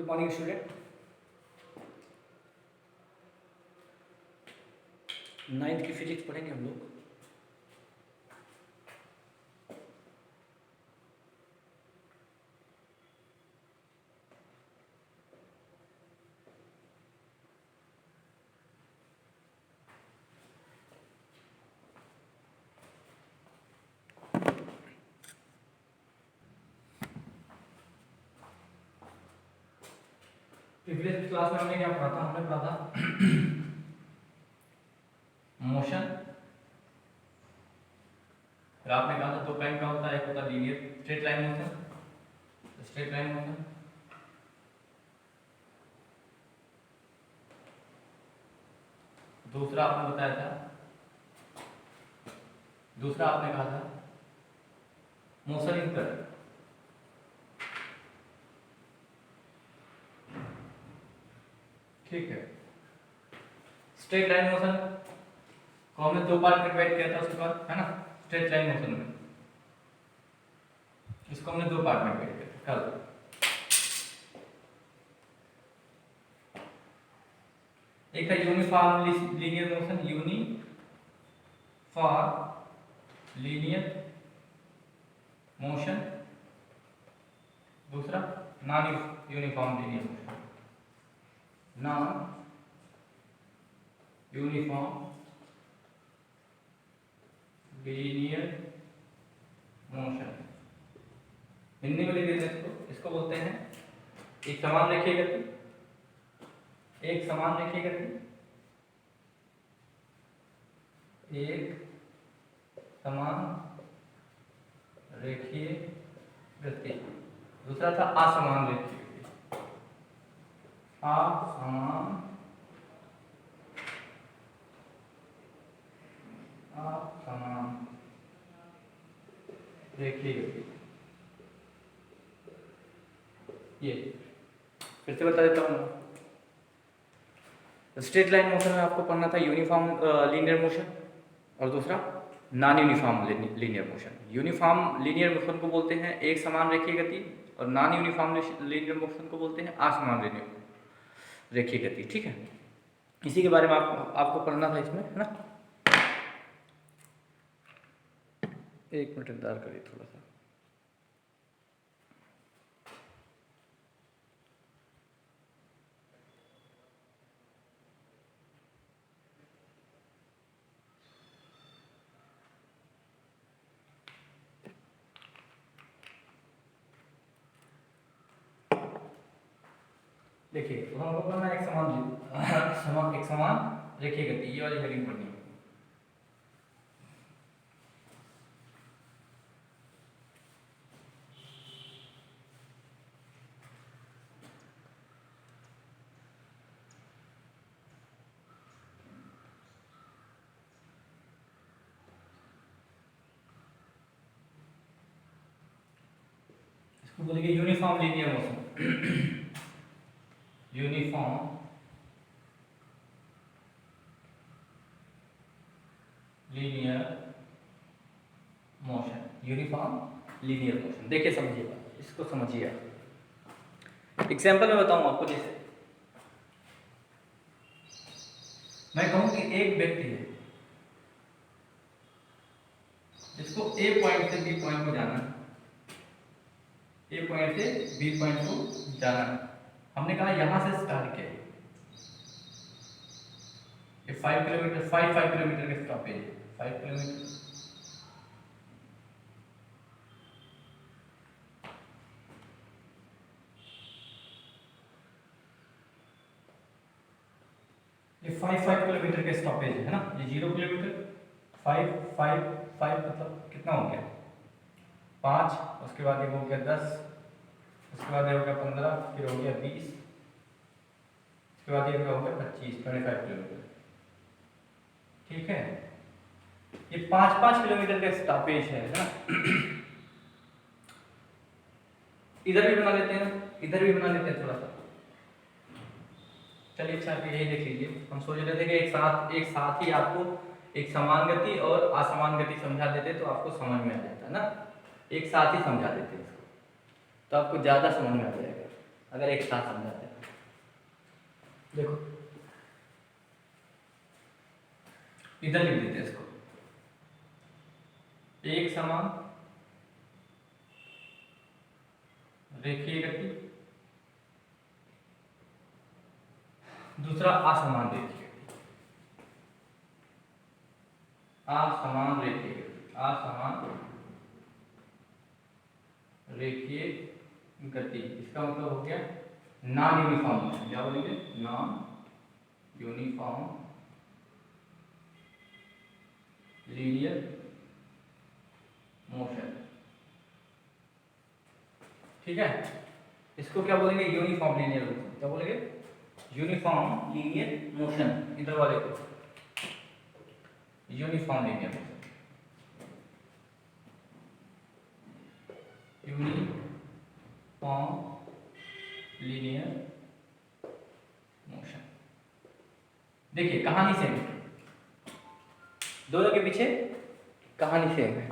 Good morning student. 9th की physics पढ़ेंगे हम लोग। प्रीवियस क्लास में हमने क्या पढ़ा था? हमने पढ़ा था मोशन। फिर आपने कहा था दो काइंड का होता है, एक होता है linear straight line motion, straight line motion. दूसरा आपने बताया था, दूसरा आपने कहा था मोशन इन करंट। ठीक है, स्ट्रेट लाइन मोशन को हमने दो पार्ट में डिवाइड किया था उसके बाद, है ना। स्ट्रेट लाइन मोशन में इसको हमने दो पार्ट में डिवाइड किया था कल। एक है uniform linear motion, uniform linear motion. दूसरा non uniform linear motion, non uniform linear motion. Hindi में लिख देते हैं इसको बोलते हैं एक समान रेखीय गति, एक समान रेखीय गति, एक समान रेखीय गति। दूसरा था असमान रेखीय गति, असमान असमान रेखीय गति। ये फिर से बता देता हूँ। स्ट्रेट लाइन मोशन में आपको पढ़ना था यूनिफॉर्म लीनियर मोशन और दूसरा non uniform linear motion. Uniform linear motion को बोलते हैं एक समान रेखीय गति और नॉन यूनिफॉर्म लीनियर मोशन को बोलते हैं असमान रेखीय गति। ठीक है, इसी के बारे में आपको पढ़ना था इसमें, है ना। एक मिनट इंतजार करिए थोड़ा सा। देखिए, तो हमको पढ़ना है एक समान रेखीय गति, ये वाली हेडिंग पढ़नी है। इसको बोलेंगे uniform linear motion. Uniform linear motion, uniform linear motion. देखिए समझिए बात, इसको समझिए आप। एग्जाम्पल में बताऊं आपको, जैसे मैं कहूं कि एक व्यक्ति है जिसको ए पॉइंट से बी पॉइंट को जाना है, ए पॉइंट से बी पॉइंट को जाना है। हमने कहा यहां से स्टार्ट किया, ये 5 किलोमीटर 5 किलोमीटर का स्टॉपेज है, 5 किलोमीटर। ये 5 किलोमीटर के स्टॉपेज है ना। ये 0 किलोमीटर, 5 5 5 मतलब कितना हो गया 5, उसके बाद ये हो गया 10, उसके बाद ये हो गया 15, फिर हो गया 20, उसके बाद ये हो गया 25 किलोमीटर। ठीक है, ये 5 किलोमीटर का स्टॉपेज है ना। इधर भी बना लेते हैं, इधर भी बना लेते हैं थोड़ा सा। चलिए अच्छा, यही देख लीजिए। हम सोच रहे थे कि एक साथ ही आपको एक समान गति और असमान गति समझा देते तो आपको समझ में आ जाता है ना। एक साथ ही समझा देते इसको तो आपको ज़्यादा समझ में आ जाएगा। अगर एक साथ समझाते हैं। देखो इधर लिख देते हैं इसको, एक समान रेखीय गति, दूसरा असमान रेखीय गति, असमान रेखीय गति, असमान रेखीय गति, इसका मतलब हो गया नॉन यूनिफॉर्म मोशन। क्या बोलेंगे? Non uniform linear motion. ठीक है, इसको क्या बोलेंगे? Uniform linear motion. क्या बोलेंगे? Uniform linear motion. इधर वाले को uniform linear motion, uniform linear motion. देखिए कहानी सेम है, दोनों के पीछे कहानी सेम है।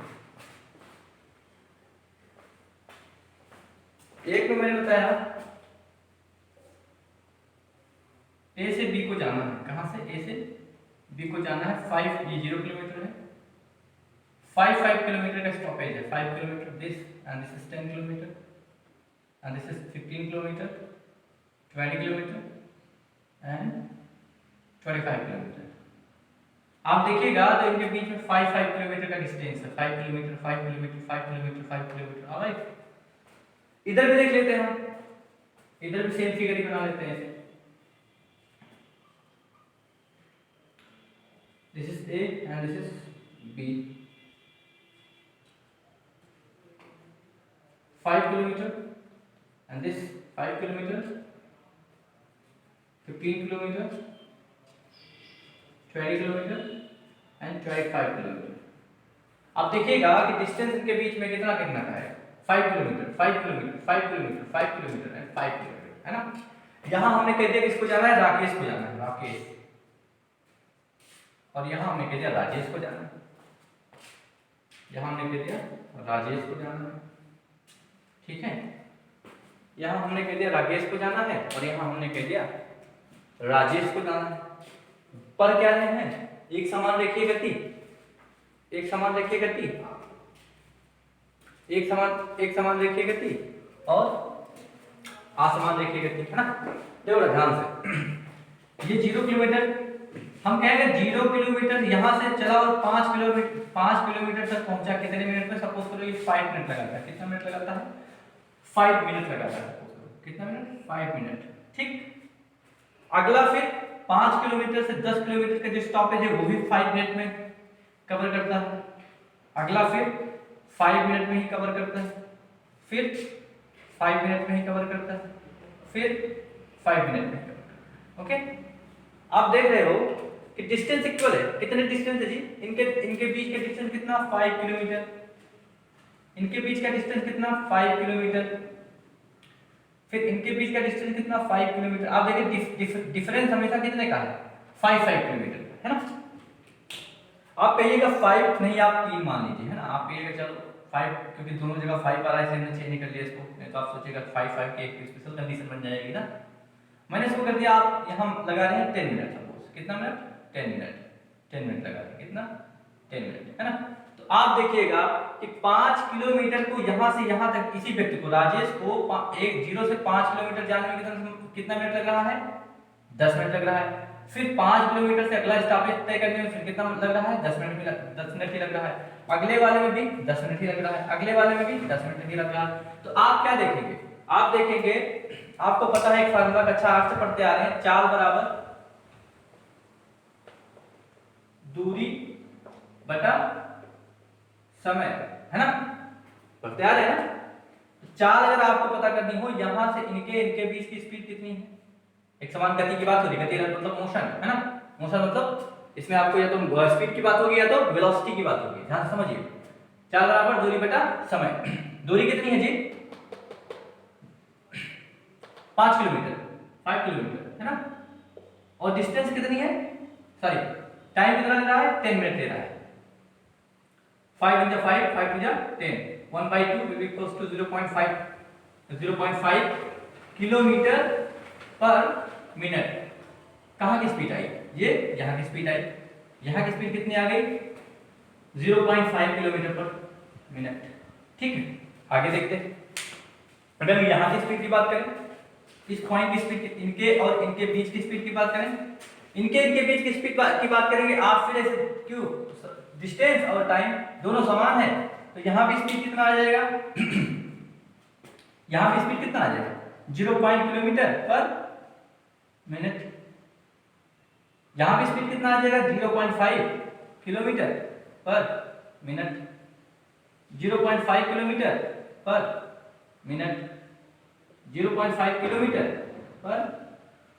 एक में मैंने बताया ए से बी को जाना है। कहां से? ए से बी को जाना है 5, ये 0 किलोमीटर है, 5 किलोमीटर का स्टॉपेज है, 5 kilometre this and this is 10 kilometre and this is 15 kilometre, 20 kilometre and 25 kilometre. आप देखिएगा तो इनके बीच में 5 किलोमीटर का डिस्टेंस है, 5 kilometre, 5 kilometre, 5 kilometre, 5 kilometre. Alright, इधर भी देख लेते हैं हम, इधर भी सेम फिगर ही बना लेते हैं। This is A and this is B, 5 kilometre and this 5 kilometre, 15 kilometre, 20 kilometre and 25 kilometre. आप देखिएगा कि डिस्टेंस इनके बीच में कितना कितना का है? 5 kilometre, 5 kilometre, 5 kilometre, 5 kilometre and 5 kilometre, है ना। यहां हमने कह दिया किसको जाना है? राकेश को जाना है, राकेश। और यहां हमने कह दिया राजेश को जाना है, यहां हमने कह दिया राजेश को जाना है। ठीक है, यहां हमने कह दिया राकेश को जाना है और यहां हमने कह दिया राजेश को जाना है। पर क्या है? एक समान रेखीय गति, एक समान रेखीय गति, एक समान रेखीय गति और असमान रेखीय गति, है ना। देखो ध्यान से, ये 0 किलोमीटर हम कहेंगे 0 किलोमीटर यहां से चला और 5 किलोमीटर तक पहुंचा कितने मिनट में? सपोज करो ये 5 मिनट लगाता है। कितना मिनट लगाता है? 5 मिनट लगाता है। कितना मिनट? 5 मिनट। ठीक, अगला फिर 5 किलोमीटर से 10 किलोमीटर का जो स्टॉपेज है वो भी 5 मिनट में कवर करता है। अगला फिर 5 मिनट में ही कवर करता है, फिर 5 मिनट में ही कवर करता है, फिर 5 मिनट में कवर करता है। ओके, आप देख रहे हो कि डिस्टेंस इक्वल है। कितने डिस्टेंस है जी? इनके बीच का डिस्टेंस कितना? 5 किलोमीटर। इनके बीच का डिस्टेंस कितना? 5 किलोमीटर। फिर इनके बीच का डिस्टेंस कितना? 5 किलोमीटर। आप देखिए डिफरेंस हमेशा कितने का है? 5 किलोमीटर, है ना। आप कहिएगा 5 नहीं, आप 3 मान लीजिए, है ना। आप कहिएगा चलो 5, क्योंकि दोनों जगह 5 आ रहा है इसलिए हमने चेंज नहीं कर लिया इसको, नहीं तो आप सोचिएगा 5 की एक स्पेशल कंडीशन बन जाएगी ना। मैंने इसको कर दिया, आप यहां लगा रहे हैं 10 मिनट। सपोज कितना मिनट? 10 मिनट। 10 मिनट लगा रहे हैं, कितना? 10 मिनट, है ना। तो आप देखिएगा कि 5 किलोमीटर को यहां से यहां तक इसी व्यक्ति को, राजेश को 0 से 5 किलोमीटर जाने में कितना मिनट लग रहा है? 10 मिनट लग रहा है। फिर 5 किलोमीटर से अगला स्टॉपेज तय करने में फिर कितना लग रहा है? 10 मिनट ही लग रहा है। अगले वाले में भी 10 मिनट ही लग रहा है, अगले वाले में भी 10 मिनट ही लग रहा है। तो आप क्या देखेंगे? आप देखेंगे, आपको पता है एक फार्मूला का, अच्छा आप से पढ़ते आ रहे हैं, चाल बराबर दूरी बटा समय, है ना। पढ़ते आ रहे हैं ना। चाल अगर आपको पता करनी हो, यहां से इनके बीच की स्पीड कितनी है? एक समान गति की बात हो रही है, गति मतलब मोशन, है ना। मोशन मतलब इसमें आपको या तो स्पीड की बात होगी या तो वेलोसिटी की बात होगी। ध्यान से समझिए, चाल बराबर दूरी बटा समय। दूरी कितनी है जी? 5 किलोमीटर, 5 किलोमीटर, है ना। और डिस्टेंस कितनी है? सॉरी, टाइम कितना ले रहा है? 10 मिनट ले रहा है। 5 into 5, 5 to 10, 1/2 will be equals to 0.5 kilometre per minute. कहाँ की स्पीड आई? ये यहाँ की स्पीड आई। यहाँ की स्पीड कितनी आ गई? 0.5 किलोमीटर पर मिनट। ठीक है, आगे देखते हैं। अगर हम यहाँ की स्पीड की बात करें, इस पॉइंट की स्पीड, इनके और इनके बीच की स्पीड की बात करें, इनके बीच की स्पीड की बात करेंगे आप, फिर ऐसे क्यों? डिस्टेंस और टाइम दोनों समान है, तो यहाँ भी स्पीड कितना आ जाएगा? यहाँ भी स्पीड कितना आ जाएगा? 0. Kilometre per minute. यहाँ भी स्पीड कितना आ जाएगा? 0.5 kilometre per minute. 0.5 kilometre per minute. 0.5 kilometre per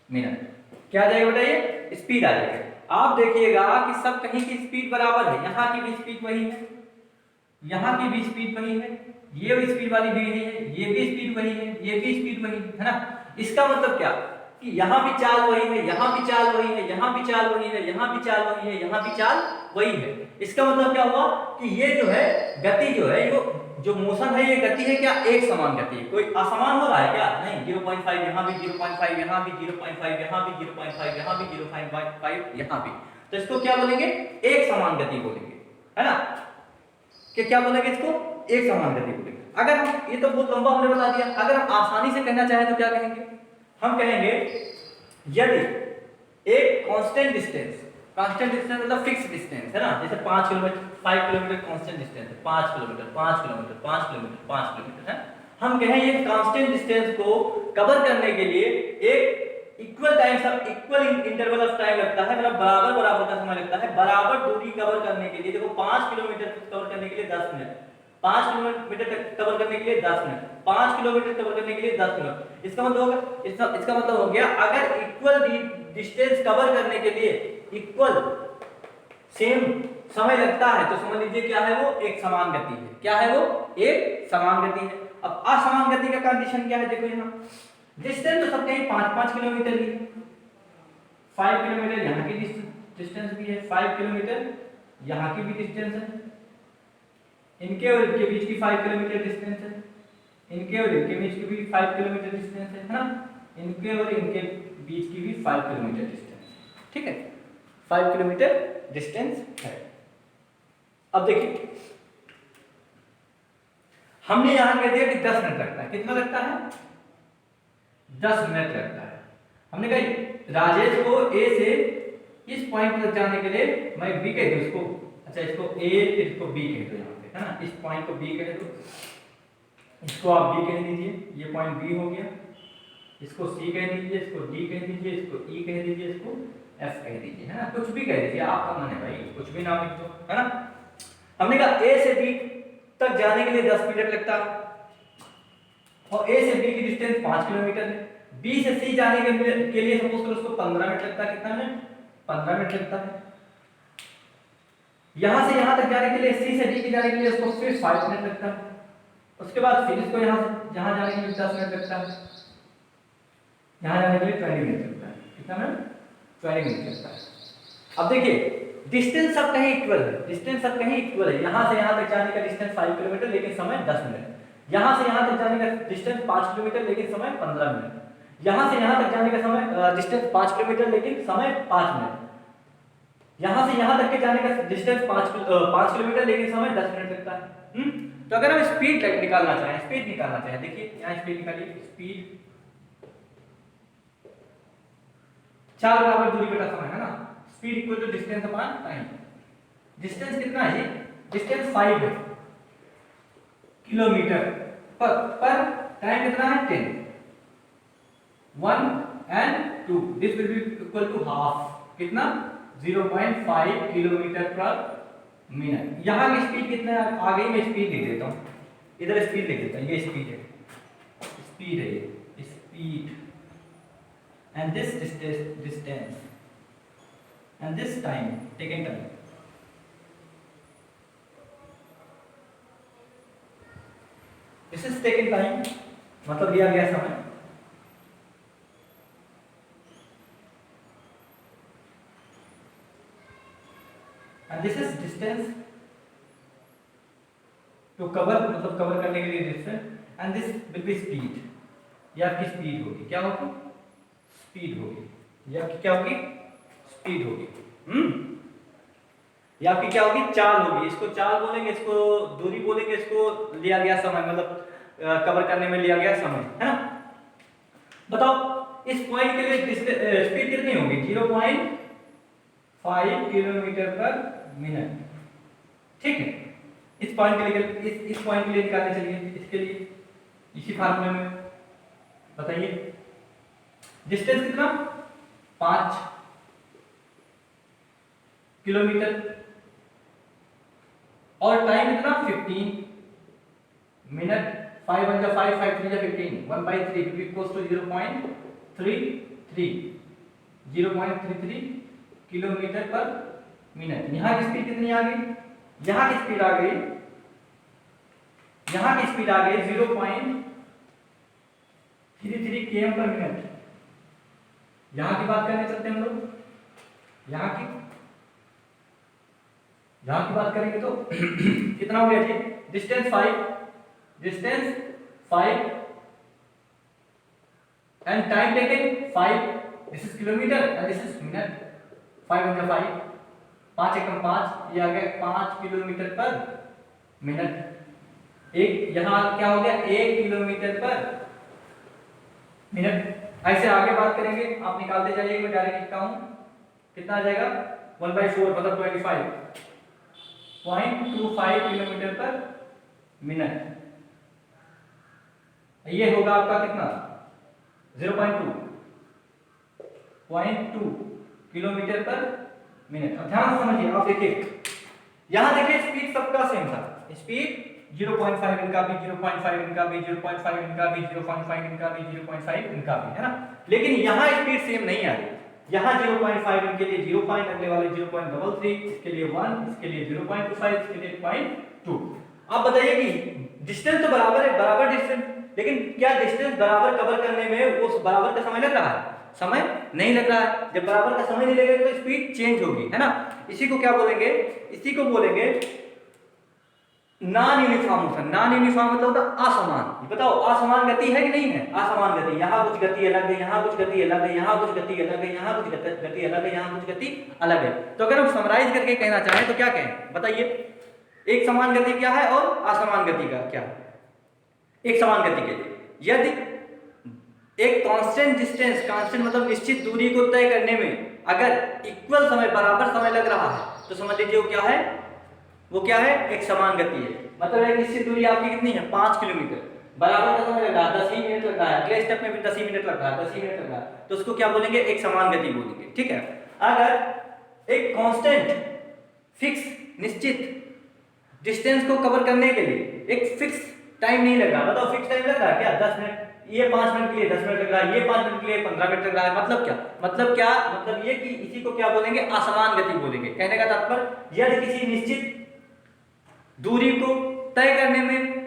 minute. क्या आ जाएगा बताइए? स्पीड आ जाएगा। आप देखिएगा कि सब कहीं की स्पीड बराबर है। यहाँ की भी स्पीड वही है, यहाँ की भी स्पीड वही है, ये भी स्पीड वाली भी है, ये भी स्पीड वही है, ये भी स्पीड वही है ना। इसका मतलब क्या कि यहाँ भी चाल वही है, यहाँ भी चाल वही है, यहाँ भी चाल वही है, यहाँ भी चाल वही है, यहाँ भी चाल वही है। इसका मतलब क्या हुआ कि ये जो है गति जो है, जो मोशन है, ये गति है क्या? एक समान गति है। कोई असमान हो रहा है क्या? नहीं। 0.5 यहाँ भी, 0.5 यहाँ भी, 0.5 यहाँ भी, 0.5 यहाँ भी, 0.5 यहाँ भी। तो इसको क्या बोलेंगे? एक समान गति बोलेंगे, है ना। कि क्या बोलेंगे इसको? एक समान गति बोलेंगे। अगर हम, ये तो बहुत लंबा हमने बता दिया, अगर हम आसानी से कहना चाहें तो क्या कहेंगे? हम कहेंगे यदि एक कांस्टेंट डिस्टेंस, कांस्टेंट डिस्टेंस मतलब फिक्स डिस्टेंस है ना, जैसे 5 किलोमीटर, 5 किलोमीटर कांस्टेंट डिस्टेंस है, 5 किलोमीटर, 5 किलोमीटर, 5 किलोमीटर, 5 किलोमीटर है। हम कहें ये कांस्टेंट डिस्टेंस को कवर करने के लिए एक इक्वल टाइम, सब इक्वल इंटरवल ऑफ टाइम लगता है, मतलब बराबर बराबर का समय लगता है। बराबर दूरी कवर करने के लिए, देखो 5 किलोमीटर कवर करने के लिए 10 मिनट, 5 किलोमीटर कवर करने के लिए 10 मिनट, 5 किलोमीटर कवर करने के लिए 10 मिनट। इसका मतलब होगा, इसका मतलब हो गया, अगर इक्वल डिस्टेंस कवर करने के लिए इक्वल सेम समय लगता है तो समझ लीजिए क्या है? वो एक समान गति है। क्या है वो? एक समान गति है। अब असमान गति का कंडीशन क्या है? देखो यहाँ डिस्टेंस तो सब कहीं 5-5 किलोमीटर ही है। 5 किलोमीटर यहाँ की डिस्टेंस भी है, 5 किलोमीटर यहाँ की भी डिस्टेंस है, इनके और इनके बीच की 5 किलोमीटर डिस्टेंस है, इनके और इनके बीच की भी 5 किलोमीटर डिस्टेंस है ना, इनके और इनके बीच की भी 5 किलोमीटर डिस्टेंस। ठीक है, 5 किलोमीटर डिस्टेंस है। अब देखिए, हमने यहां कह दिया कि 10 मिनट लगता है। कितना लगता है? 10 मिनट लगता है। हमने कहा राजेश को ए से इस पॉइंट तक जाने के लिए, मैं बी कह दूं इसको, अच्छा इसको ए, इसको बी कह दो यहाँ पे, है ना। इस पॉइंट को बी कह दो, इसको आप बी कह दीजिए, ये पॉइंट बी हो गया। इसको सी कह दीजिए, इसको डी कह दीजिए, इसको ई कह दीजिए, इसको एफ कह दीजिए, है ना। कुछ भी कह दीजिए, आपका मन है भाई, कुछ भी नाम लिख दो, है ना। हमने कहा ए से बी तक जाने के लिए 10 मिनट लगता है, और ए से बी की डिस्टेंस 5 किलोमीटर है। बी से सी जाने के लिए सपोज करो उसको 15 मिनट लगता है। कितना मिनट? 15 मिनट लगता है। यहां से यहां तक जाने के लिए, सी से डी के जाने के लिए उसको फिर 5 मिनट लगता है। उसके बाद फिर इसको यहां से जहां जाने के लिए 10 मिनट लगता है, यहां जाने के लिए 20 मिनट लगता है। कितना मिनट? 20 मिनट लगता है। अब देखिए डिस्टेंस सब कहीं इक्वल है, डिस्टेंस सब कहीं इक्वल है। यहां से यहां तक जाने का डिस्टेंस 5 किलोमीटर लेकिन समय 10 मिनट। यहां से यहां तक जाने का डिस्टेंस 5 किलोमीटर लेकिन समय 15 मिनट। यहां से यहां तक जाने का समय डिस्टेंस 5 किलोमीटर लेकिन समय 5 मिनट। यहां से यहां तक के जाने का डिस्टेंस 5 किलोमीटर लेकिन समय 10 मिनट लगता है। तो अगर हम स्पीड निकालना चाहें, स्पीड निकालना चाहें, देखिए यहां स्पीड निकालिए, स्पीड 4 बराबर दूरी बटा समय, है ना। Speed equal to distance upon time. Distance कितना है? डिस्टेंस 5 है किलोमीटर पर टाइम कितना है? 10। 1 and 2 this will be equal to half। कितना? 0.5 किलोमीटर पर मिनट। यहाँ की स्पीड कितना है? आ गई, मैं स्पीड लिख देता हूँ, इधर स्पीड लिख देता हूँ, ये स्पीड है, स्पीड है ये, speed and this distance and this time, taken time। this is taken time मतलब लिया गया समय। and this is distance to cover मतलब कवर करने के लिए distance and this will be speed। ये आपकी स्पीड होगी। क्या होगी? स्पीड होगी। ये आपकी क्या होगी? स्पीड होगी। ये आपकी क्या होगी? चाल होगी। इसको चाल बोलेंगे, इसको दूरी बोलेंगे, इसको लिया गया समय, मतलब कवर करने में लिया गया समय, है ना। बताओ इस पॉइंट के लिए स्पीड कितनी होगी? 0.5 किलोमीटर पर मिनट। ठीक है, इस पॉइंट के लिए, इस पॉइंट के लिए निकालने चलिए, इसके लिए इसी फार्मूले में बताइए। डिस्टेंस कितना? 5 किलोमीटर, और टाइम कितना? 15 मिनट। 5 1 जा 5, 5 3 जा 15, 1/3 equals to 0.33 kilometre per minute. यहाँ की स्पीड कितनी आ गई? यहाँ की स्पीड आ गई, यहाँ की स्पीड आ गई 0.33 km पर मिनट। यहाँ की बात करने चलते हैं हम लोग। यहाँ की बात करेंगे तो कितना हो गया जी? Distance 5 and time taken 5, this is kilometre and this is minute. 5 1 5, 5 1 5, ये आ गया 5 किलोमीटर पर मिनट। एक यहाँ क्या हो गया? 1 किलोमीटर पर मिनट। ऐसे आगे बात करेंगे, आप निकालते जाइए, मैं डायरेक्ट लिखता हूं। कितना आ जाएगा? 1/4 मतलब 25.25 किलोमीटर पर मिनट। ये होगा आपका कितना? 0.2 किलोमीटर पर मिनट। अब ध्यान से समझिए, आप देखिए यहां देखिए स्पीड सबका सेम था। स्पीड 0.5 इनका भी, 0.5 इनका भी, 0.5 इनका भी, 0.5 इनका भी, 0.5 इनका भी, है ना। लेकिन यहाँ स्पीड सेम नहीं आ रही। यहाँ 0.5 इनके लिए 0 पॉइंट, अगले वाले 0.33, इसके लिए 1, इसके लिए 0.25, इसके लिए 0.2। आप बताइए कि डिस्टेंस तो बराबर है, बराबर डिस्टेंस, लेकिन क्या डिस्टेंस बराबर कवर करने में वो बराबर का समय लग रहा है? समय नहीं लग रहा है। जब बराबर का समय नहीं लगेगा तो स्पीड चेंज होगी, है ना। इसी को क्या बोलेंगे? इसी को बोलेंगे non uniform motion. Non uniform मतलब होता असमान। बताओ असमान गति है कि नहीं है? असमान गति, यहाँ कुछ गति अलग है, यहाँ कुछ गति अलग है, यहाँ कुछ गति अलग है, यहाँ कुछ गति अलग है, यहाँ कुछ गति अलग है। तो अगर हम समराइज करके कहना चाहें तो क्या कहें? बताइए, एक समान गति क्या है और असमान गति का क्या है? एक समान गति के लिए यदि एक कांस्टेंट डिस्टेंस, कांस्टेंट मतलब निश्चित दूरी को तय करने में अगर इक्वल समय, बराबर समय लग रहा है तो समझ लीजिए वो क्या है? वो क्या है? एक समान गति है। मतलब एक निश्चित दूरी आपकी कितनी है? 5 किलोमीटर, बराबर का समय लग रहा है 10 ही मिनट लग रहा है, अगले स्टेप में भी 10 ही मिनट लग रहा है, 10 ही मिनट लग रहा है, तो उसको क्या बोलेंगे? एक समान गति बोलेंगे। ठीक है। अगर एक कांस्टेंट, फिक्स, निश्चित डिस्टेंस को कवर करने के लिए एक फिक्स टाइम नहीं लग रहा, बताओ फिक्स टाइम लग रहा है क्या? 10 मिनट, ये 5 मिनट के लिए 10 मिनट लग रहा है, ये 5 मिनट के लिए 15 मिनट लग रहा है। मतलब क्या? मतलब ये कि इसी को क्या बोलेंगे? असमान गति बोलेंगे। कहने का तात्पर्य यदि किसी निश्चित दूरी को तय करने में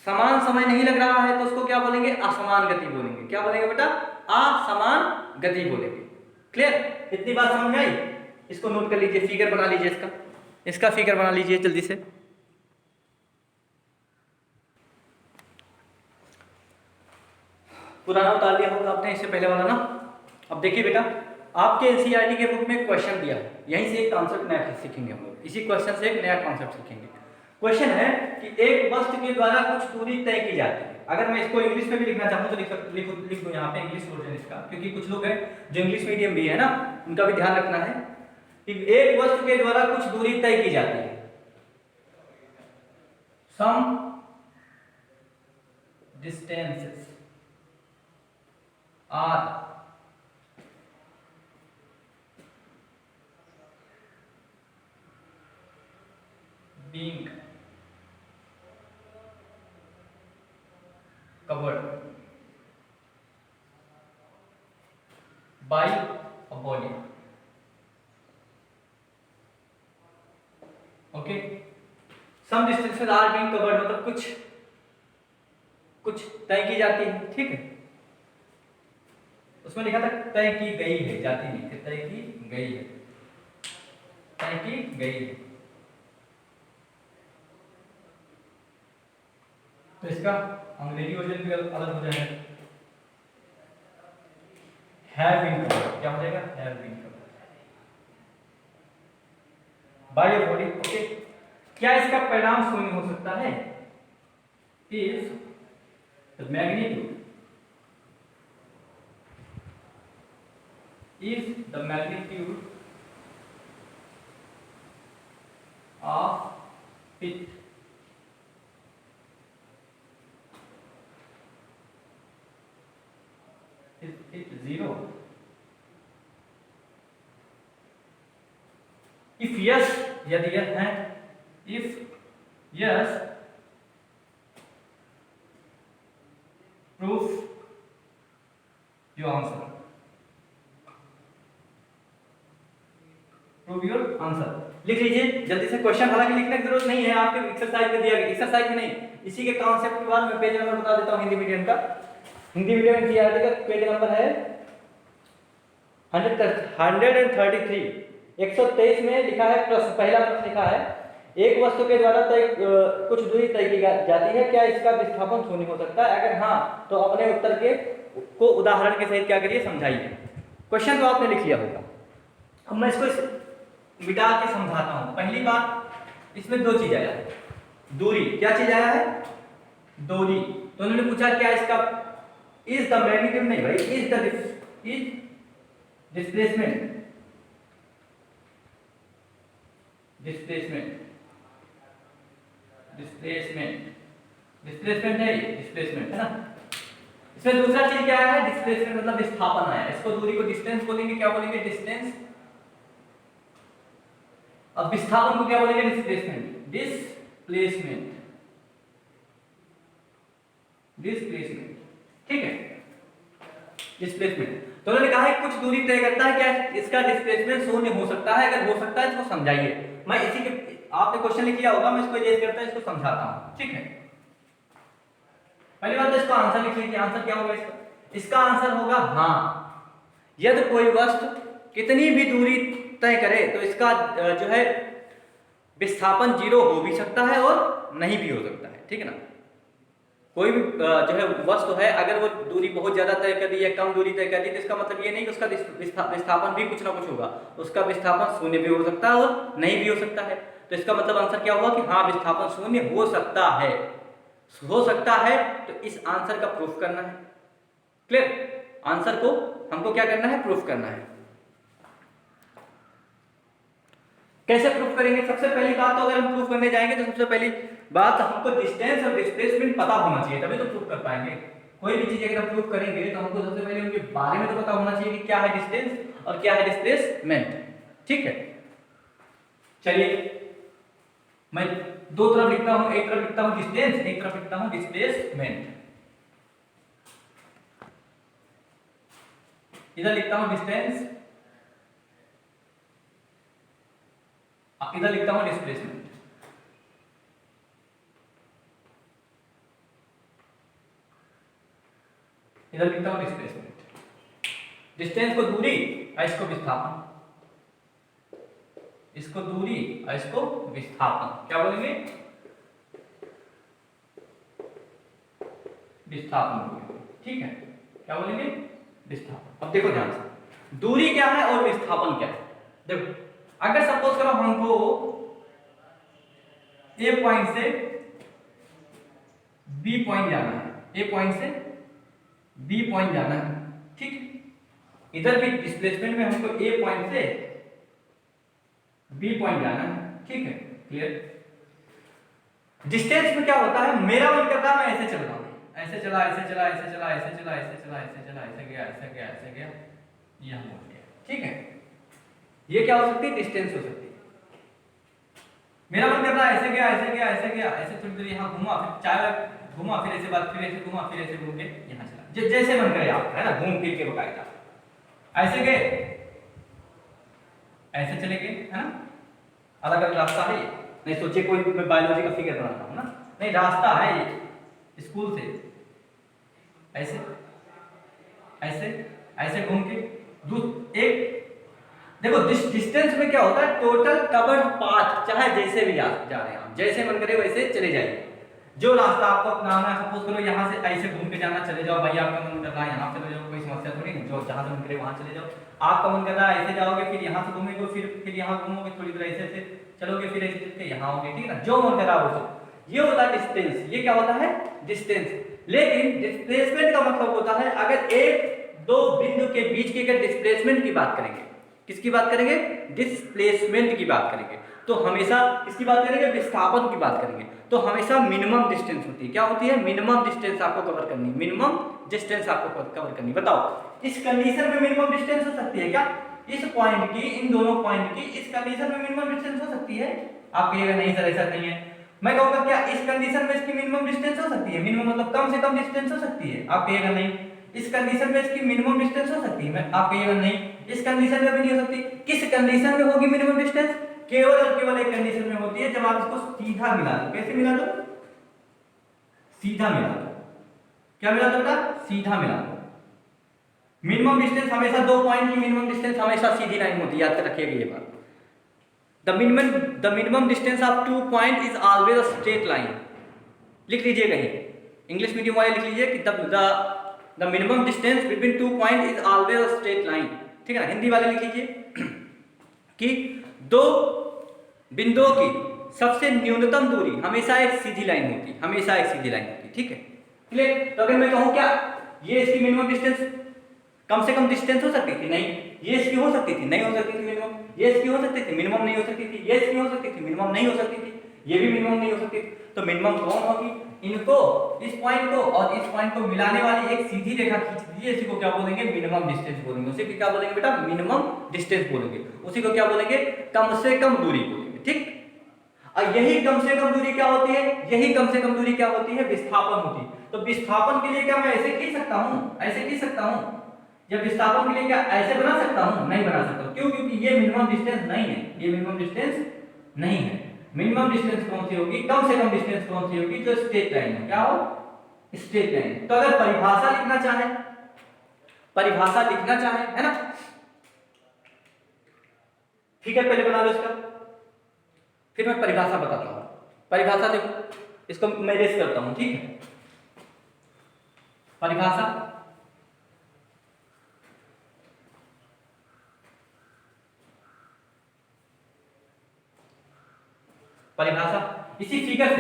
समान समय नहीं लग रहा है तो उसको क्या बोलेंगे? असमान गति बोलेंगे। क्या बोलेंगे बेटा? असमान गति बोलेंगे। क्लियर? इतनी बात समझ में आई? इसको नोट कर लीजिए, फिगर बना लीजिए, इसका फिगर बना लीजिए जल्दी से। पुराना उतार लिया होगा आपने, इससे पहले वाला ना। अब देखिए बेटा, आपके एनसीईआरटी के बुक में क्वेश्चन दिया है, यहीं से एक कॉन्सेप्ट नया सीखेंगे हम लोग। इसी क्वेश्चन से एक नया कॉन्सेप्ट सीखेंगे। क्वेश्चन है कि एक वस्तु के द्वारा कुछ दूरी तय की जाती है। अगर मैं इसको इंग्लिश में भी लिखना चाहूँ तो लिख दूँ यहाँ पे इंग्लिश वर्जन इसका, क्योंकि कुछ लोग हैं जो इंग्लिश मीडियम भी है ना, उनका भी ध्यान रखना है कि एक वस्तु के द्वारा कुछ दूरी तय की जाती है। Some distances are being covered by a body. Okay, some distances are being covered मतलब कुछ तय की जाती है। ठीक है, उसमें लिखा था तय की गई है, जाती नहीं थी, तय की गई है, तय की गई है। तो इसका अंग्रेजी वर्जन भी अलग हो जाएगा। हैव बीन कवर्ड, क्या हो जाएगा, have been covered by your body. Okay, क्या इसका परिणाम शून्य हो सकता है? Is the magnitude of it is it zero? If yes, यदि यह है, if yes, proof your answer. Prove your answer. लिख लीजिए जल्दी से क्वेश्चन, हालांकि लिखने की जरूरत नहीं है, आपके एक्सरसाइज में दिया गया, एक्सरसाइज में नहीं, इसी के कॉन्सेप्ट के बाद मैं पेज नंबर बता देता हूँ हिंदी मीडियम का। हिंदी मीडियम में सीआरटी का पेज नंबर है 133। 123 में लिखा है प्रश्न, पहला प्रश्न लिखा है, एक वस्तु के द्वारा तय कुछ दूरी तय की जाती है, क्या इसका विस्थापन शून्य हो सकता है? अगर हाँ तो अपने उत्तर को उदाहरण के सहित क्या करिए, समझाइए। क्वेश्चन तो आपने लिख लिया होगा, अब मैं इसको मिटा के समझाता हूं। पहली बात, इसमें दो चीज आया है, दूरी, क्या चीज आया है, दूरी। तो उन्होंने पूछा क्या इसका इज द मैग्नीट्यूड, नहीं भाई, इज डिस्प्लेसमेंट, डिस्प्लेसमेंट है, डिस्प्लेसमेंट है ना। इसमें दूसरा चीज क्या है, डिस्प्लेसमेंट मतलब विस्थापन आया, इसको दूरी को डिस्टेंस बोलेंगे, क्या बोलेंगे, डिस्टेंस। अब विस्थापन को क्या बोलेंगे, डिस्प्लेसमेंट, डिस्प्लेसमेंट, ठीक है, डिस्प्लेसमेंट। तो उन्होंने कहा है कुछ दूरी तय करता है, क्या इसका डिस्प्लेसमेंट शून्य हो सकता है? अगर हो सकता है इसको समझाइए। मैं इसी के, आपने क्वेश्चन लिख लिया होगा, मैं इसको इरेज करता हूं, इसको समझाता हूं, ठीक है। पहली बात तो इसको आंसर लिख लीजिए, आंसर क्या होगा इसका? इसका आंसर होगा हाँ, यदि कोई वस्तु कितनी भी दूरी तय करे तो इसका जो है विस्थापन 0 हो भी सकता है और नहीं भी हो सकता है, ठीक है ना। कोई भी जो है वस्तु है, अगर वो दूरी बहुत ज्यादा तय कर दी या कम दूरी तय कर दी, तो इसका मतलब ये नहीं कि उसका विस्थापन भी कुछ ना कुछ होगा, उसका विस्थापन शून्य भी हो सकता है और नहीं भी हो सकता है। तो इसका मतलब आंसर क्या हुआ कि हाँ विस्थापन शून्य हो सकता है, तो इस आंसर का प्रूफ करना है। क्लियर, आंसर को हमको क्या करना है, प्रूफ करना है। कैसे प्रूफ करेंगे? सबसे पहली बात तो अगर हम प्रूफ करने जाएंगे तो सबसे पहली बात हमको डिस्टेंस और डिस्प्लेसमेंट पता होना चाहिए, तभी तो प्रूफ कर पाएंगे। कोई भी चीज अगर हम प्रूफ करेंगे तो हमको सबसे पहले उनके बारे में तो पता होना चाहिए कि क्या है डिस्टेंस और क्या है डिस्प्लेसमेंट, ठीक है। चलिए मैं दो तरफ लिखता हूं, एक तरफ लिखता हूं डिस्टेंस, एक तरफ लिखता हूं डिस्प्लेसमेंट। इधर लिखता हूं डिस्टेंस, इधर लिखता हूं डिस्प्लेसमेंट। इधर लिखता हूं डिस्प्लेसमेंट। डिस्टेंस को दूरी और इसको विस्थापन, इसको दूरी और इसको विस्थापन, क्या बोलेंगे, विस्थापन बोलेंगे, ठीक है। क्या बोलेंगे, विस्थापन। अब देखो ध्यान से, दूरी क्या है और विस्थापन क्या है। देखो अगर सपोज करो हमको ए पॉइंट से बी पॉइंट जाना है, ए पॉइंट से बी पॉइंट जाना है, ठीक। इधर भी डिस्प्लेसमेंट में हमको ए पॉइंट से बी पॉइंट जाना है, ठीक है, क्लियर। डिस्टेंस में क्या होता है, मेरा मन करता है मैं ऐसे चल रहा हूं, ऐसे चला, ऐसे चला, ऐसे चला, ऐसे चला, ऐसे चला, ऐसे चला, ऐसे गया, ऐसे गया, ऐसे गया, यहां पहुंच गया, ठीक है। ये क्या हो सकती है, डिस्टेंस हो सकती है। मेरा मन करता है ऐसे गया, ऐसे गया, ऐसे गया, ऐसे थोड़ी देर यहाँ घुमा, फिर चाय घुमा, फिर ऐसे बात, फिर ऐसे घुमा, फिर ऐसे घूम के यहाँ चला, जैसे मन करे आप, है ना, घूम फिर के बकायदा। ऐसे गए, ऐसे चले गए, है ना, अलग अलग रास्ता है। नहीं सोचिए कोई मैं बायोलॉजी का फिगर बनाता हूँ ना, नहीं रास्ता है ये, स्कूल से ऐसे ऐसे ऐसे घूम के एक। देखो डिस्टेंस में क्या होता है, टोटल कवर्ड पाथ, चाहे जैसे भी जा रहे हैं आप, जैसे मन करे वैसे चले जाइए। जो रास्ता आपको अपनाना है, सपोज करो यहाँ से ऐसे घूम के जाना, चले जाओ भाई, आपका मन कर रहा है यहाँ चले जाओ, कोई समस्या थोड़ी नहीं, जो जहाँ से मन करे वहाँ चले जाओ। आपका मन कर रहा है ऐसे जाओगे, फिर यहाँ से घूमेंगे, फिर यहाँ घूमोगे, थोड़ी देर ऐसे ऐसे चलोगे, फिर ऐसे चल के यहाँ आओगे, ठीक है ना, जो मन कर रहा हो। ये होता है डिस्टेंस, ये क्या होता है डिस्टेंस। लेकिन डिस्प्लेसमेंट का मतलब होता है अगर एक दो बिंदु के बीच की अगर डिस्प्लेसमेंट की बात करेंगे, किसकी बात करेंगे, डिस्प्लेसमेंट की बात करेंगे, तो हमेशा किसकी बात करेंगे, विस्थापन की बात करेंगे, तो हमेशा मिनिमम डिस्टेंस होती है। क्या होती है, मिनिमम डिस्टेंस आपको कवर करनी, मिनिमम डिस्टेंस आपको कवर करनी। बताओ इस कंडीशन में मिनिमम डिस्टेंस हो सकती है क्या, इस पॉइंट की, इन दोनों पॉइंट की इस कंडीशन में मिनिमम डिस्टेंस हो सकती है? आप कहिएगा नहीं सर ऐसा नहीं है। मैं कहूंगा क्या इस कंडीशन में इसकी मिनिमम डिस्टेंस हो सकती है, मिनिमम मतलब कम से कम डिस्टेंस हो सकती है? आप कहिएगा नहीं। इस कंडीशन में इसकी मिनिमम डिस्टेंस हो सकती है? आप कहिएगा नहीं। इस कंडीशन में भी नहीं हो सकती। किस कंडीशन में होगी मिनिमम डिस्टेंस? केवल और केवल एक कंडीशन में होती है, जब आप इसको सीधा मिला दो। कैसे मिला दो? सीधा मिला दो। क्या मिला दो बेटा? सीधा मिला दो। मिनिमम डिस्टेंस हमेशा दो पॉइंट की मिनिमम डिस्टेंस हमेशा सीधी लाइन होती है, याद रखिएगा ये बात। The minimum distance of 2 point is always a straight line. लिख लीजिएगा ये, इंग्लिश मीडियम वाले लिख लीजिए कि the minimum distance between 2 point is always a straight line, ठीक है ना। हिंदी वाले लिख लीजिए कि दो बिंदुओं की सबसे न्यूनतम दूरी हमेशा एक सीधी लाइन होती, हमेशा एक सीधी लाइन होती, ठीक है क्लियर। तो अगर मैं कहूँ क्या ये इसकी मिनिमम डिस्टेंस कम से कम डिस्टेंस हो सकती थी? नहीं। ये इसकी हो सकती थी? नहीं हो सकती थी मिनिमम। ये इसकी हो सकती थी? मिनिमम नहीं हो सकती थी। ये इसकी हो सकती थी? मिनिमम नहीं हो सकती थी। ये भी मिनिमम नहीं हो सकती थी। तो मिनिमम कौन होगी? इनको, इस पॉइंट को और इस पॉइंट को मिलाने वाली एक सीधी रेखा खींच दीजिए, इसी को क्या बोलेंगे? मिनिमम डिस्टेंस बोलेंगे। उसी को क्या बोलेंगे बेटा? मिनिमम डिस्टेंस बोलेंगे। उसी को क्या बोलेंगे? कम से कम दूरी बोलेंगे, ठीक। और यही कम से कम दूरी क्या होती है? यही कम से कम दूरी क्या होती है? विस्थापन होती है। तो विस्थापन के लिए क्या मैं ऐसे खींच सकता हूं? ऐसे खींच सकता हूं? जब विस्थापन के लिए क्या ऐसे बना सकता हूं? नहीं बना सकता। क्यों? क्योंकि ये मिनिमम डिस्टेंस नहीं है, ये मिनिमम डिस्टेंस नहीं है। मिनिमम डिस्टेंस कौन सी होगी? कम से कम डिस्टेंस कौन सी होगी? जो स्ट्रेट लाइन है। क्या हो? Straight line. तो अगर परिभाषा लिखना चाहे, परिभाषा लिखना चाहे, है ना, ठीक है, पहले बना लो इसका, फिर मैं परिभाषा बताता हूं। परिभाषा देखो, इसको मैं रेस करता हूं, ठीक है। परिभाषा, परिभाषा इसी फिगर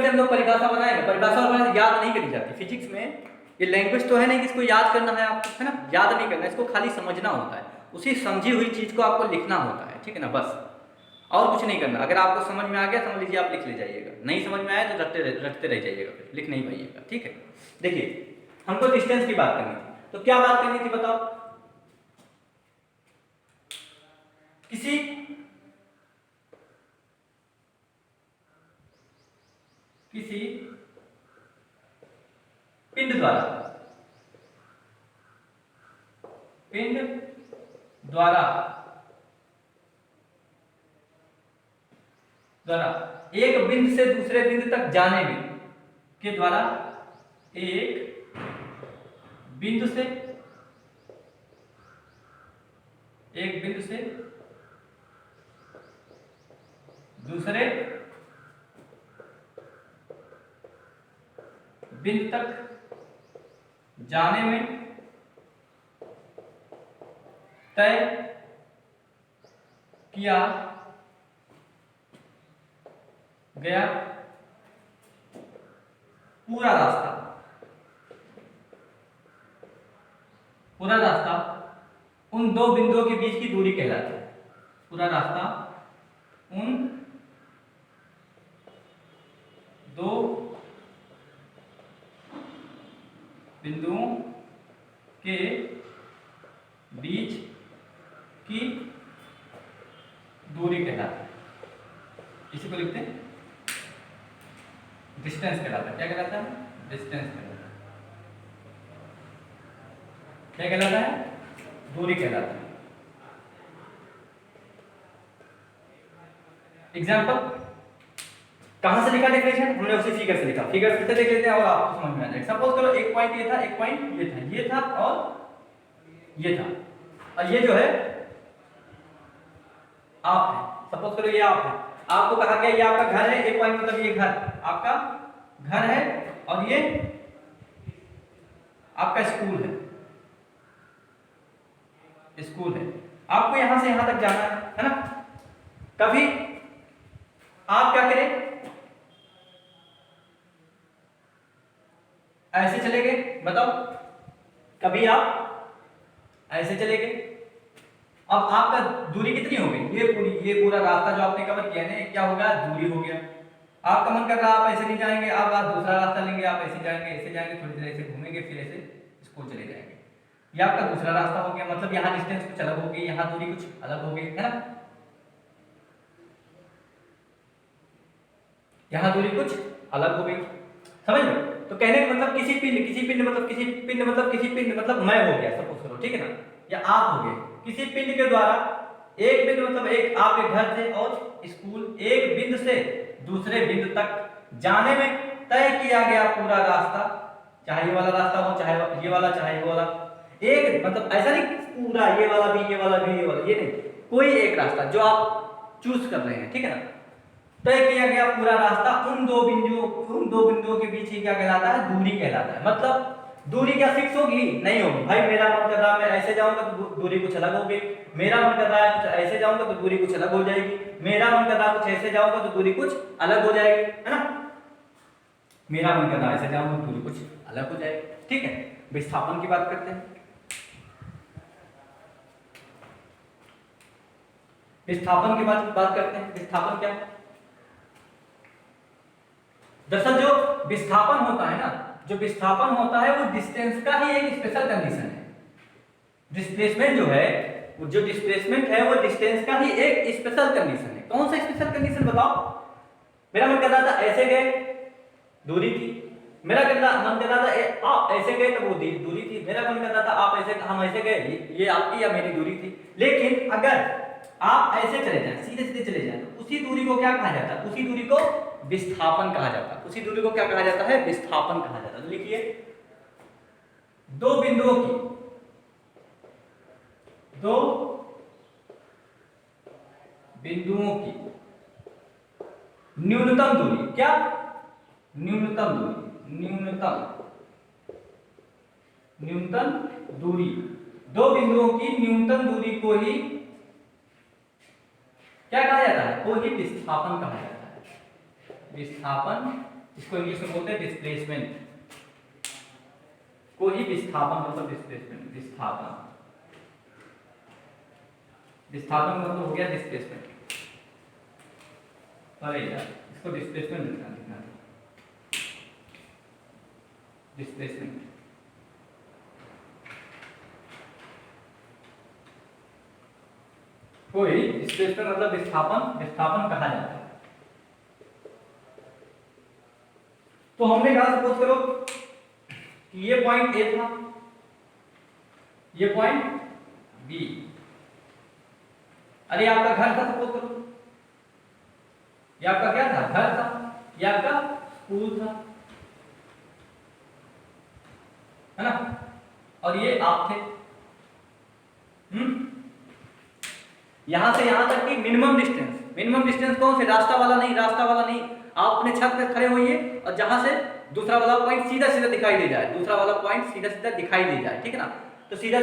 से हम लोग परिभाषा बनाएंगे। परिभाषा याद नहीं करी जाती फिजिक्स में। ये लैंग्वेज तो है नहीं कि इसको याद करना है आपको, है ना, याद नहीं करना, इसको खाली समझना होता है। उसी समझी हुई चीज को आपको लिखना होता है, ठीक है ना, बस और कुछ नहीं करना। अगर आपको समझ में आ गया समझ लीजिए आप लिख ले जाइएगा, नहीं समझ में आया तो रटते रह जाइएगा, फिर लिख नहीं पाइएगा, ठीक है। देखिए हमको डिस्टेंस की बात करनी थी, तो क्या बात करनी थी बताओ? किसी पिंड द्वारा एक बिंदु से दूसरे बिंदु तक जाने में, के द्वारा एक बिंदु से दूसरे बिंदु तक जाने में तय किया गया पूरा रास्ता उन दो बिंदुओं के बीच की दूरी कहलाती है। पूरा रास्ता उन दो बिंदुओं के बीच की दूरी कहलाती है। इसी को लिखते हैं डिस्टेंस कहलाता है। क्या कहलाता है? डिस्टेंस कहलाता है। क्या कहलाता है? दूरी कहलाता है। एग्जाम्पल कहां से लिखा डेफिनेशन? हमने उसी फिगर से लिखा। फिगर फिर से देख लेते हैं और आपको समझ में आ जाएगा। सपोज करो एक पॉइंट ये था, एक पॉइंट ये था, ये था और ये था, और ये जो है आप है। सपोज करो ये आप है, आपको कहा गया ये आपका घर है, ए पॉइंट मतलब ये घर आपका घर है और ये आपका स्कूल है, आपको यहां से यहां तक जाना है ना। कभी आप क्या करें, ऐसे चले गए, बताओ, कभी आप ऐसे चले गए, अब आपका दूरी कितनी हो गई, ये पूरा रास्ता जो आपने कवर किया ना, क्या हो गया, दूरी हो गया। आपका मन कर रहा आप ऐसे नहीं जाएंगे, अब आप दूसरा रास्ता लेंगे, आप ऐसे जाएंगे, ऐसे जाएंगे, थोड़ी देर ऐसे घूमेंगे, फिर ऐसे स्कूल चले जाएंगे। ये आपका दूसरा रास्ता हो गया, मतलब यहाँ डिस्टेंस कुछ अलग होगी, यहाँ दूरी कुछ अलग हो गई, है ना। यहाँ दूरी कुछ अलग हो गई, समझ लो। तो कहने का मतलब किसी पिंड मतलब मैं हो गया, सपोज करो, ठीक है ना, या आप हो गए, किसी पिंड के द्वारा एक बिंदु मतलब एक आपके घर से और स्कूल एक बिंदु से दूसरे बिंदु तक जाने में तय किया गया पूरा रास्ता, चाहे ये वाला रास्ता हो, चाहे ये वाला, चाहे वो वाला, एक मतलब ऐसा नहीं पूरा ये वाला भी, ये वाला भी, ये वाला, ये नहीं, कोई एक रास्ता जो आप चूज कर रहे हैं, ठीक है ना। तय किया गया पूरा रास्ता उन दो बिंदुओं के बीच ही क्या कहलाता है, दूरी कहलाता है। मतलब दूरी क्या फिक्स होगी, नहीं होगी भाई, मेरा मन कर रहा है मैं ऐसे जाऊंगा तो दूरी कुछ अलग होगी, मेरा मन कर रहा है कुछ ऐसे जाऊंगा तो दूरी कुछ अलग हो जाएगी, मेरा मन कर रहा है कुछ ऐसे जाऊंगा तो दूरी कुछ अलग हो जाएगी, है ना। मेरा मन कर रहा है ऐसे जाऊंगा तो दूरी कुछ अलग हो जाएगी, ठीक है। विस्थापन की बात करते हैं। विस्थापन की बात करते हैं। विस्थापन क्या है, दरअसल जो विस्थापन होता है ना, जो विस्थापन होता है वो डिस्टेंस का ही एक स्पेशल कंडीशन है। डिस्प्लेसमेंट जो है, जो डिस्प्लेसमेंट है वो डिस्टेंस का ही एक स्पेशल कंडीशन है। कौन सा स्पेशल कंडीशन बताओ। मेरा मन कर रहा था ऐसे गए, दूरी थी, मेरा मन कर रहा था आप ऐसे गए तो वो दूरी थी, मेरा मन कर रहा था आप ऐसे, हम ऐसे गए, ये आपकी या मेरी दूरी थी। लेकिन अगर आप ऐसे चले जाए, सीधे सीधे चले जाए, तो उसी दूरी को क्या कहा जाता है, उसी दूरी को विस्थापन कहा जाता है। उसी दूरी को क्या कहा जाता है, विस्थापन कहा जाता है। लिखिए, दो बिंदुओं की न्यूनतम दूरी, क्या, न्यूनतम दूरी, दो बिंदुओं की न्यूनतम दूरी को ही क्या कहा जाता है, को ही विस्थापन कहा जाता है। विस्थापन, इसको इंग्लिश में बोलते हैं डिस्प्लेसमेंट, को ही विस्थापन मतलब डिस्प्लेसमेंट, विस्थापन मतलब हो गया डिस्प्लेसमेंट। अरे यार, इसको डिस्प्लेसमेंट लिखना, डिस्प्लेसमेंट। कोई डिस्प्लेसमेंट मतलब विस्थापन कहा जाता है। तो हमने कहा, सपोज करो कि ये पॉइंट ए था, ये पॉइंट बी, अरे आपका घर था, सपोज करो ये आपका क्या था, घर था, ये आपका स्कूल था, है ना, और ये आप थे। यहां से यहां तक की मिनिमम डिस्टेंस कौन से, रास्ता वाला नहीं, आप अपने छत पे खड़े होइए और जहां से दूसरा वाला पॉइंट सीधा सीधा दिखाई दे जाए, ठीक है ना। तो सीधा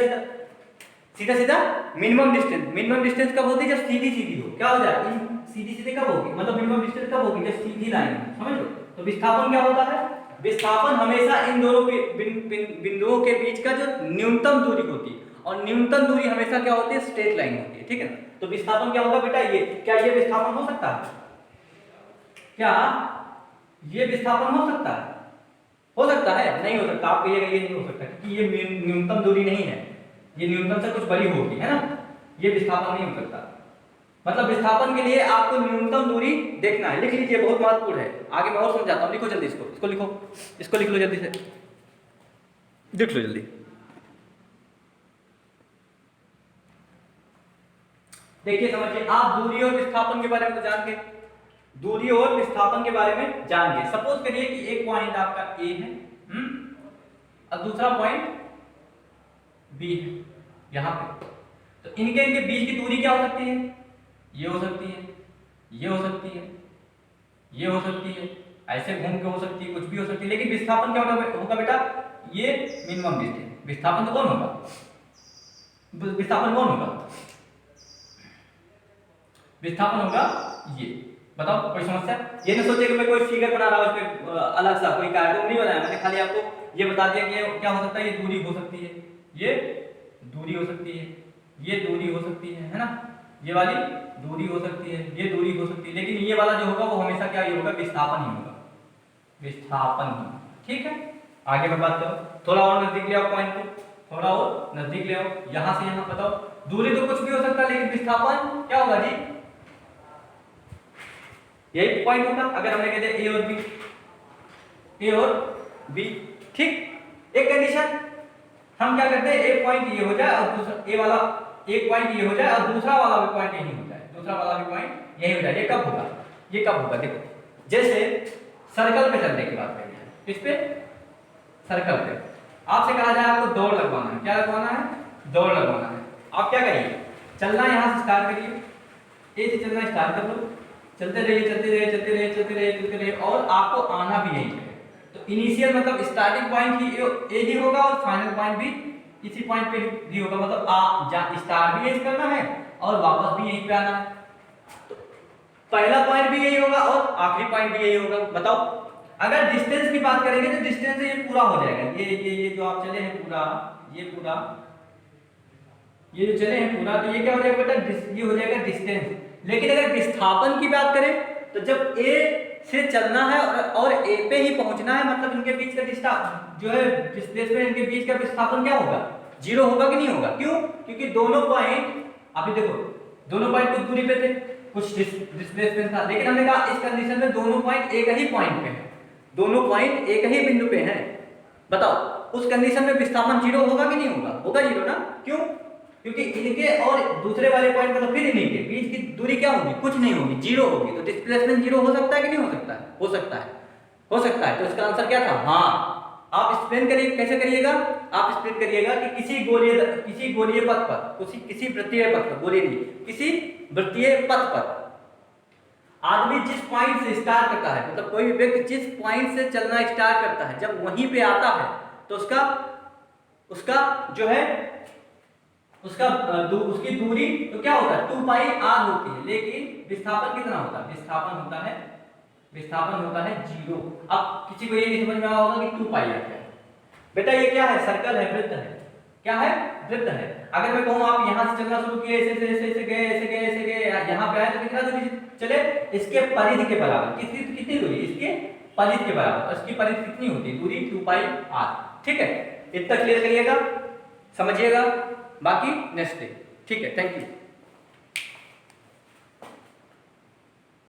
सीधा मिनिमम डिस्टेंस कब होती है, जब सीधी सीधी हो, क्या हो जाए, सीधी सीधी कब होगी, मतलब मिनिमम डिस्टेंस कब होगी, जब सीधी लाइन, समझ लो। तो विस्थापन क्या होता है, विस्थापन हमेशा इन दोनों बिंदुओं के बीच का जो न्यूनतम दूरी होती है, और न्यूनतम दूरी हमेशा क्या होती है, स्ट्रेट लाइन होती है, ठीक है ना। तो विस्थापन क्या होगा बेटा, ये क्या, ये विस्थापन हो सकता है, क्या ये विस्थापन हो सकता है, नहीं हो सकता। आप कहिएगा ये नहीं हो सकता क्योंकि ये न्यूनतम दूरी नहीं है, ये न्यूनतम से कुछ बड़ी होगी, है ना, ये विस्थापन नहीं हो सकता। मतलब विस्थापन के लिए आपको न्यूनतम दूरी देखना है, लिख लीजिए, बहुत महत्वपूर्ण है। आगे मैं और समझाता हूं, लिखो जल्दी, इसको लिख लो जल्दी से, लिख लो जल्दी। देखिए, समझिए, आप दूरी और विस्थापन के बारे में तो जान गए, दूरी और विस्थापन के बारे में जान गए। सपोज करिए कि एक पॉइंट आपका ए है, और दूसरा पॉइंट बी है यहां पे, तो इनके बीच की दूरी क्या हो सकती है, ये हो सकती है, ये हो सकती है, ये हो सकती है, ऐसे घूम के हो सकती है, कुछ भी हो सकती है, लेकिन विस्थापन क्या होगा बेटा, ये मिनिमम डिस्टेंस। विस्थापन तो कौन होगा, विस्थापन कौन होगा, विस्थापन होगा ये। बताओ कोई समस्या? ये ना सोचे कि मैं कोई फिगर बना रहा हूं इस पे अलग सा कोई कार्टून नहीं बनाया मैंने, खाली आपको ये बता दिया कि ये क्या हो सकता है, ये दूरी हो सकती है, ये दूरी हो सकती है, ये दूरी हो सकती है ना, ये वाली दूरी हो सकती है, ये दूरी हो सकती है, लेकिन ये वाला जो होगा वो हमेशा क्या ही होगा, विस्थापन ही होगा, विस्थापन ही। ठीक है, आगे मैं बात करूं, थोड़ा और नजदीक ले आओ पॉइंट को, थोड़ा और नजदीक ले आओ, यहां से यहां बताओ, दूरी तो कुछ भी हो सकता है लेकिन विस्थापन क्या होगा जी, यही पॉइंट होगा। अगर हमने कहते ए और बी, ए और बी, ठीक, एक कंडीशन हम क्या करते हैं, एक पॉइंट ये हो जाए और दूसरा ए वाला एक पॉइंट ये हो जाए और दूसरा वाला भी पॉइंट यही हो जाए, दूसरा वाला भी पॉइंट यही हो जाए। ये कब होगा, ये कब होगा, देखो जैसे सर्कल पे चलने की बात करें, किस पे, सर्कल पे, आपसे कहा जाए आपको दौड़ लगवाना है, क्या लगवाना है, दौड़ लगवाना है, आप क्या करिए, चलना यहां से स्टार्ट करिए, ए से चलना स्टार्ट कर लो, चलते रहिए चलते रहिए चलते रहिए चलते रहिए चलते रहिए, और आपको आना भी यहीं पे। तो इनिशियल मतलब स्टार्टिंग पॉइंट ही ए ही होगा और फाइनल पॉइंट भी इसी पॉइंट पे ही होगा, मतलब आप स्टार्ट भी यही करना है और वापस भी यहीं पे आना है। तो पहला पॉइंट भी यही होगा और आखिरी पॉइंट भी यही होगा। बताओ अगर डिस्टेंस की बात करेंगे तो डिस्टेंस ये पूरा हो जाएगा, ये जो आप चले हैं पूरा, ये पूरा ये जो चले हैं पूरा, तो ये क्या हो जाएगा बेटा, ये हो जाएगा डिस्टेंस। लेकिन अगर विस्थापन की बात करें तो जब ए से चलना है और ए पे ही पहुंचना है, मतलब इनके बीच का डिस्टेंस जो है, डिस्प्लेसमेंट इनके बीच का विस्थापन क्या होगा, जीरो होगा कि नहीं होगा? क्यों? क्योंकि दोनों पॉइंट, अभी देखो दोनों पॉइंट कुछ दूरी पे थे, कुछ डिस्प्लेसमेंट था, लेकिन हमने कहा इस कंडीशन में दोनों पॉइंट एक ही पॉइंट पे हैं, दोनों पॉइंट एक ही बिंदु पे हैं। बताओ उस कंडीशन में विस्थापन जीरो होगा कि नहीं होगा? होगा जीरो ना। क्यों? क्योंकि इनके और दूसरे वाले पॉइंट मतलब फिर इन्हीं के बीच की दूरी क्या होगी, कुछ नहीं होगी, जीरो होगी। तो डिस्प्लेसमेंट जीरो हो सकता है कि नहीं हो सकता है? हो सकता है, हो सकता है। तो इसका आंसर क्या था? हाँ। आप एक्सप्लेन करिए, कैसे करिएगा? आप एक्सप्लेन करिएगा कि किसी गोलीय पथ पर, किसी वृत्तीय पथ पर, गोलीय नहीं, किसी वृत्तीय पथ पर आदमी जिस पॉइंट से स्टार्ट करता है, मतलब कोई भी व्यक्ति जिस पॉइंट से चलना स्टार्ट करता है, जब वहीं पे आता है तो उसका जो है उसकी दूरी तो क्या होता है, 2 पाई आर होती है, लेकिन विस्थापन कितना होता है? विस्थापन होता है जीरो। अब किसी को ये नहीं समझ में आया होगा कि 2 पाई आर क्या है। बेटा ये क्या है? सर्कल है, वृत्त है। क्या है? वृत्त है। अगर मैं कहूं आप यहां से चलना शुरू किए, ऐसे गए, यहां पे आए, तो कितना दूरी चले? इसके परिधि के बराबर। कितनी दूरी? इसके परिधि के बराबर। इसकी परिधि कितनी होती है? दूरी 2 पाई आर। ठीक है, इतना क्लियर करिएगा, समझिएगा, बाकी नेक्स्ट डे। ठीक है, थैंक यू।